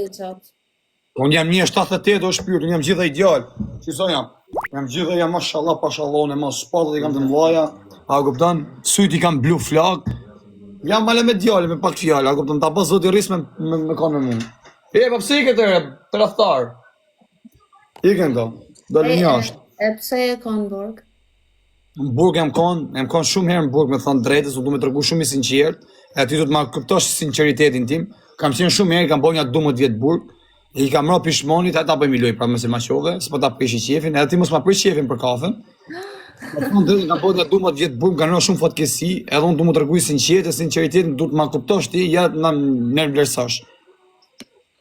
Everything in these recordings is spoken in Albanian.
qatë. Unë jam 1,78 o shpirt, unë jam gjitha ideal. Qisa jam? Jam gjitha jam mashallah, pashallah, e mas shpatat i kam të mlaja, a kupton? Syt i kam blu flak. Jam male me djale, me pak fjallë, a kupton? Ta pas zoti rris me kanë me mu. Pa pse i këtë tradhtar? Iken do, dalë jashtë. E pse e kanë burg? Në burg jam kanë shumë herë në burg me thënë drejtës, unë du me tërgu shumë i sinqert, e aty du të ma këptosh sinceritetin tim. Kam qenë shumë herë, kam bo një 12 vjetë burg, e i kam ra pishmonit, e ta bëjmë i loj, pra mëse ma qove, s'po ta prish i qefin, edhe ti mos ma prish qefin për kafen. Kam bo një 12 vjetë burg, kanë ra shumë fatkesi, edhe unë du me tërgu i sinqert, e sinceritetin du të ma këptosh ti, ja na nervlersash.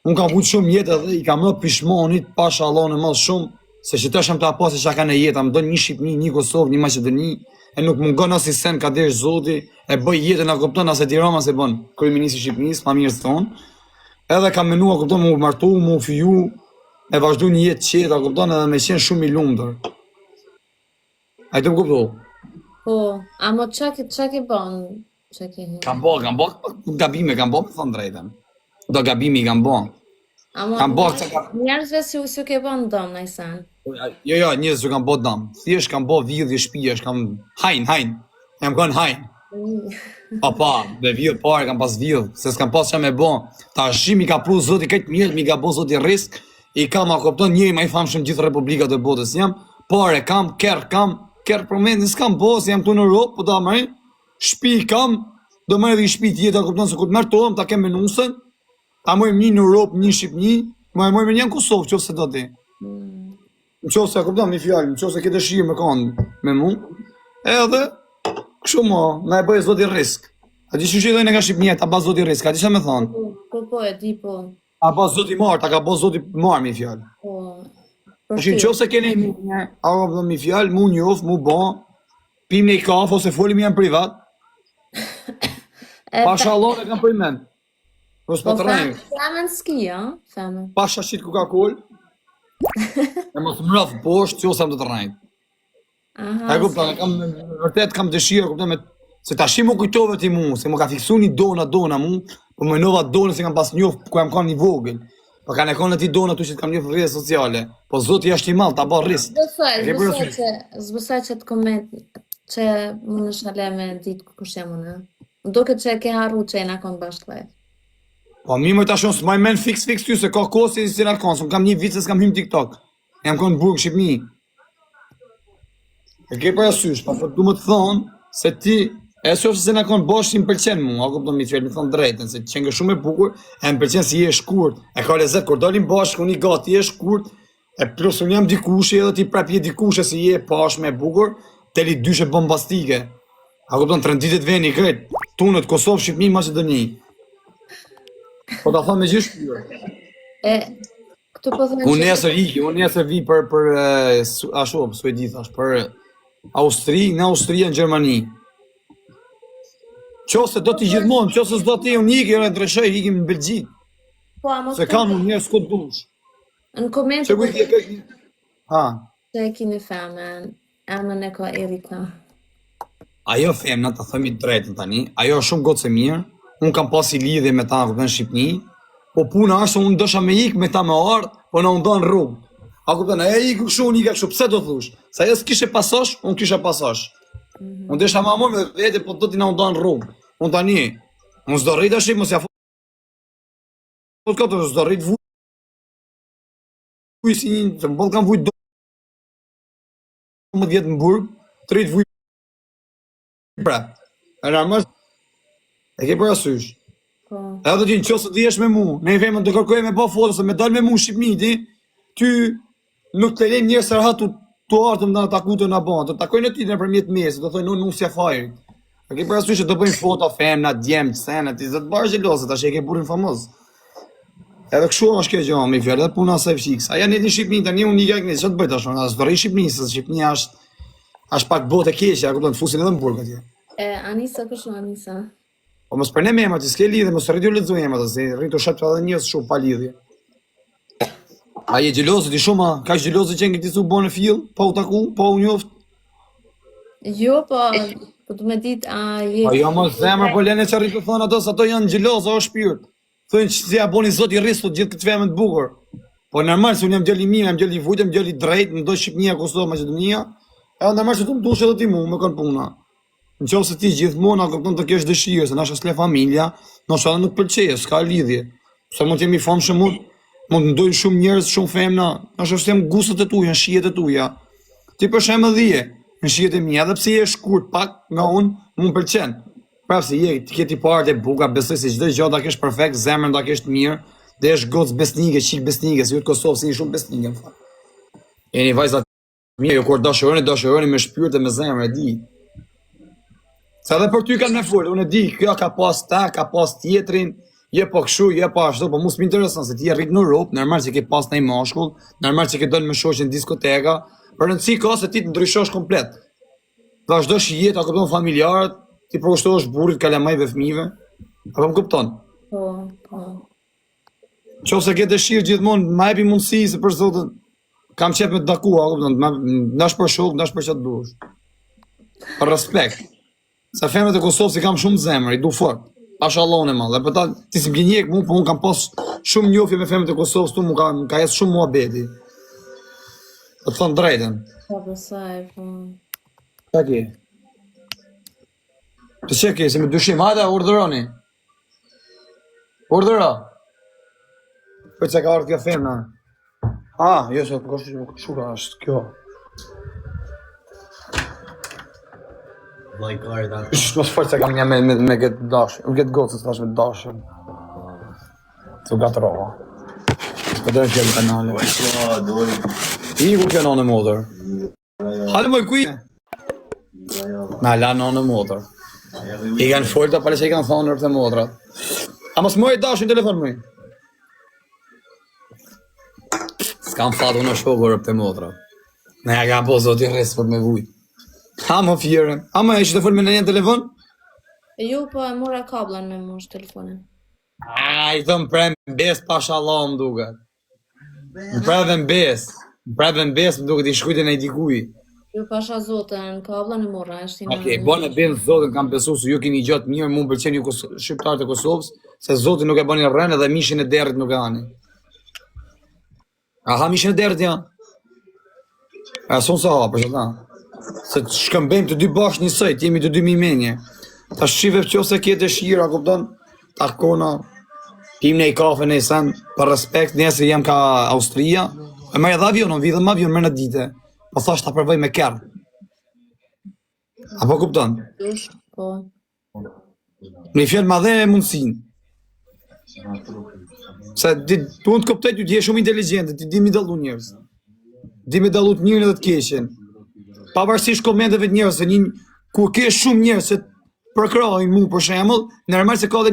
Unë kam vujtë shumë jetë edhe i kam ra pishmonit, pasha Allah në mas shumë, se që të shëm të apasi që ka në jetë, më do një Shqipni, një Kosovë, një Maqedoni, e nuk mungon as i sen ka desh zoti, e bëj jetën a kupton as e Tirana se bën kryeministri i Shqipërisë, pamirës tonë. Edhe kam menua kupton mu martu, mu fiju, e vazhdu një jetë qetë, a kupton edhe me qenë shumë i lumtur. A i të më kuptu? Po, a mo qa ke bon? Kam bo, gabime kam bo, me thonë drejten. Do gabimi kam bo. Kam bo, njerëzve si ke bon dom në isan? Jo, njerëz që kam bo dom. Thjesht kam bo vidhje shpijesh, kam hajn. Jam kanë hajn. Pa, me vidhë pare kam pas vidhë, se s'kam pas që me bo. Ta shimi ka pru zoti këtë mirë, mi ka bo zoti risk, i kam a kopton njëri ma i famë shumë gjithë republikat e botës jam, pare kam, kerë për mendin s'kam bo, se jam tu në Europë, po ta mërin, shpi kam, do mërin dhe i shpi tjetë, a kopton se ku të mërtojmë, ta kem menusën, ta mojmë një në Europë, një Shqipni, ma e mojmë një në Kosovë, qofë se do ti. Në qofë se, a kupton, mi fjallë, në qofë se këtë shirë me kanë me mu, edhe, kështu mo, na e bëjë zoti risk. A di që që i dojnë e ka Shqipnia, ta ba zoti risk, a di që me thonë? Po, e di po. A ba zoti marë, ta ka ba zoti marë, mi fjallë. Po. Në qofë se kene a mi fjallë, mu njof, mu ba, pim një kafë, ose folim janë privat, pasha Allah e kam për i men. Nësë po të rejnë. Femen s'ki, ja? Femen. Pasha qitë Coca-Cola, e mos më rafë poshtë, që osam të të rejnë. E kuptan, vërtet kam dëshirë, kuptan, se ta shi mu kujtove ti mu, se mu ka fiksu një dona mu, po më nova dona se kam pas njofë, ku jam kanë një vogël. Po ka në konë ti dona tu që të kam njofë rrjetë sociale, po zoti jashtë i malë, ta ba rrisë. Zbësaj që të koment, që më në shale me ditë kush jam unë. Do këtë që ke harru që e në konë bashkë. Po mi më të ashon së maj men fix ty, se ka kosi si në kanë, kam një vitë se s'kam hym TikTok. Jam konë burg Shqipni. E ke për asysh, pa du më të thonë, se ti, e shofë se në kanë bashkë më pëlqenë mu, a kupton mi fjellë, mi thonë drejten, se qenë shumë e bukur, e më pëlqenë si je shkurt, e ka lezet, kur dalim bashkë, unë i gati je shkurt, e plus unë jam dikushe, edhe ti prap je dikushe si je pashme e bukur, teli dyshe bombastike. A kupton, 3 ditet veni këtë, tunët, Kosovë, Shqipni, Maqedoni. Po ta thonë me gjithë shpyrë. Unë nesër vi për ashtu, Suedi thash, për Austri, në Austria, në Gjermani. Qose do t'i gjithmonë, qose s'do t'i unë ikë, e ndryshoj, ikim në Belgjik. Se kanë unë njerë s'ko t'dush. Në komentë që e kini femen, emën e ka Erika. Ajo femna, ta thëmi drejtën tani, ajo shumë gotë se mirë, unë kam pasi lidhje me ta në Shqipni, po puna është unë dësha me ikë me ta me ardhë, po në ndonë rrugë. A kuptën, e ikë këshu, unë ikë këshu, pse do thush? Sa jesë kishe pasosh, unë kishe pasosh. Unë desha ma mojë me vete, po do t'i në ndonë rrugë. Unë tani, unë s'do rritë ashtë, mos ja këtë, s'do rritë vuj si një, se më bëllë kam vuj do më djetë në burg, të rritë vuj pra. E nërmës, e ke për asysh. Edhe ti në qosë të djesh me mu, ne i femën të kërkoj me po foto, se me dalë me mu Shqipni ti, ty nuk të lejnë njërë sërha të artëm në takutën në banë, të takojnë ti në përmjet mesit, të thojnë unë si a fajrit. E ke për asysh që të bëjnë foto femna, djemë, sene, ti zë të barë gjelosët, ashtë e ke burin famos. Edhe këshu është kjo gjë, mi fjallë, edhe puna se fqikës. Aja një Shqipni, të një unë një gjekë një, që të bëjt ashtë, asë dërri Shqipni, se Shqipni është pak botë e keqë, a kupton të fusin edhe më burg atje. Anisa, kështu Anisa? Po mos përne me ema, që s'ke lidhje, mos rritë ju lezu ema, se rritë u shepë edhe njës shumë pa lidhje. A je gjelozë, ti shumë, ka është gjelozë që në këti su bo në fillë, pa u taku, pa u njoftë? Jo, po të me ditë, Po jo mos zemër, po lene që rritë të thonë ato, se ato janë gjelozë, o shpirtë. Thonë që si ja boni zot i rrisut gjithë këtë femën të bukur. Po normal se unë jam djali i mirë, jam djali i vujtë, jam djali i drejtë, më do Shqipënia, Kosovë, Maqedonia. Edhe normal se tu më dush edhe ti mu, me kanë puna. Nëse ti gjithmonë na kupton të kesh dëshirë, se na është s'le familja, ndoshta nuk pëlqej, s'ka lidhje. Pse mund të jemi famshëm mund të ndojnë shumë njerëz, shumë femna, është them gustet e tuaja, shijet e tuaja. Ti për shembull dhije, në shijet e mia, edhe pse je shkurt pak nga unë, më pëlqen. Prapë se je, ti ke ti parë e buka, besoj se çdo gjë ta kesh perfekt, zemrën ta kesh të mirë, dhe është gocë besnike, çik besnike, si ju të Kosovës jeni shumë besnike më fal. Jeni vajza mirë, jo kur dashuroni me shpirt e me zemër, e di. Se edhe për ty kanë me folë, unë e di, kjo ka pas ta, ka pas tjetrin, je po kështu, je po ashtu, po mus më intereson se ti je rrit në Europë, normal që ke pas një mashkull, normal që ke dalë me shoqën diskoteka, për rëndësi ka se ti të ndryshosh komplet. Vazhdosh jetë, a kupton familjarët, ti përkushtohesh burrit, kalamajve, fëmijëve, apo më kupton? Po. Qofse ke dëshirë gjithmonë, ma jepi mundësi se për zotin, kam qef me të taku, a kupton, ndash për shok, ndash për çfarë duhesh. Për respekt. Se femrat e Kosovës i kam shumë zemër, i du fort. Pashallon e madhe. Për ta, ti si mbjenjek mu, po unë kam pas shumë njofje me femrat e Kosovës, tu mu ka jesë shumë muhabeti. Do të thonë drejten. Po besoj, po. Qa ki? Të që ki, se me dyshim, hajde, urdhëroni. Urdhëro. Për që ka ardhë kjo femna. Jo, se shura është kjo. Mos fort se kam një me këtë dashë, me këtë gocë, se thash me dashë. Të gatërova. Për dhe në kjellë kanale. I ku kjo në modër. Hale moj kuj. Na la në modër. I kanë folta pale që i kanë thonë rëpë të modrat. A mos moj dashë në telefon mëj. S'kam fatë unë shpoku rëpë të modrat. Ne ja kam po zoti rresë për me vujtë. Ha më fjerën. Ha më e që të folë me në një telefon? Jo, po e mora kablan me mosh telefonin. I thëmë prem bes pashallah më duke. Më prevën bes. Më prevën bes më duke t'i shkujtë në i dikuj. Jo, pasha zotën, kablan e mora, është i në... Okej, bon e ben zotën kam besu se ju keni gjatë mirë, mu më pëlqen ju shqiptarët e Kosovës, se zotën nuk e bani rrenë dhe mishin e derit nuk e ani. Aha, mishin e derit ja. E sonë sa ha, për që ta. Se të shkëmbejmë të dy bashkë njësoj, të jemi të dy mimenje. Ta shive që ose kje dëshira, kupton, ta kona, pim në i kafe në i sen, për respekt, nëse jem ka Austria, e më edhe avionon, vidhe më avion mërë në dite, po thash ta përvoj me kërë. Apo kupton? Po. Në i fjallë ma dhe mundësin. Se tu në të koptoj, ty t'je shumë inteligente, ti di mi dalu njërës. Di mi dalu të njërën edhe të keshen. Pavarësisht komenteve të njerëz, se ku ke shumë njerëz se përkrajnë mu për shembull, normal se ka dhe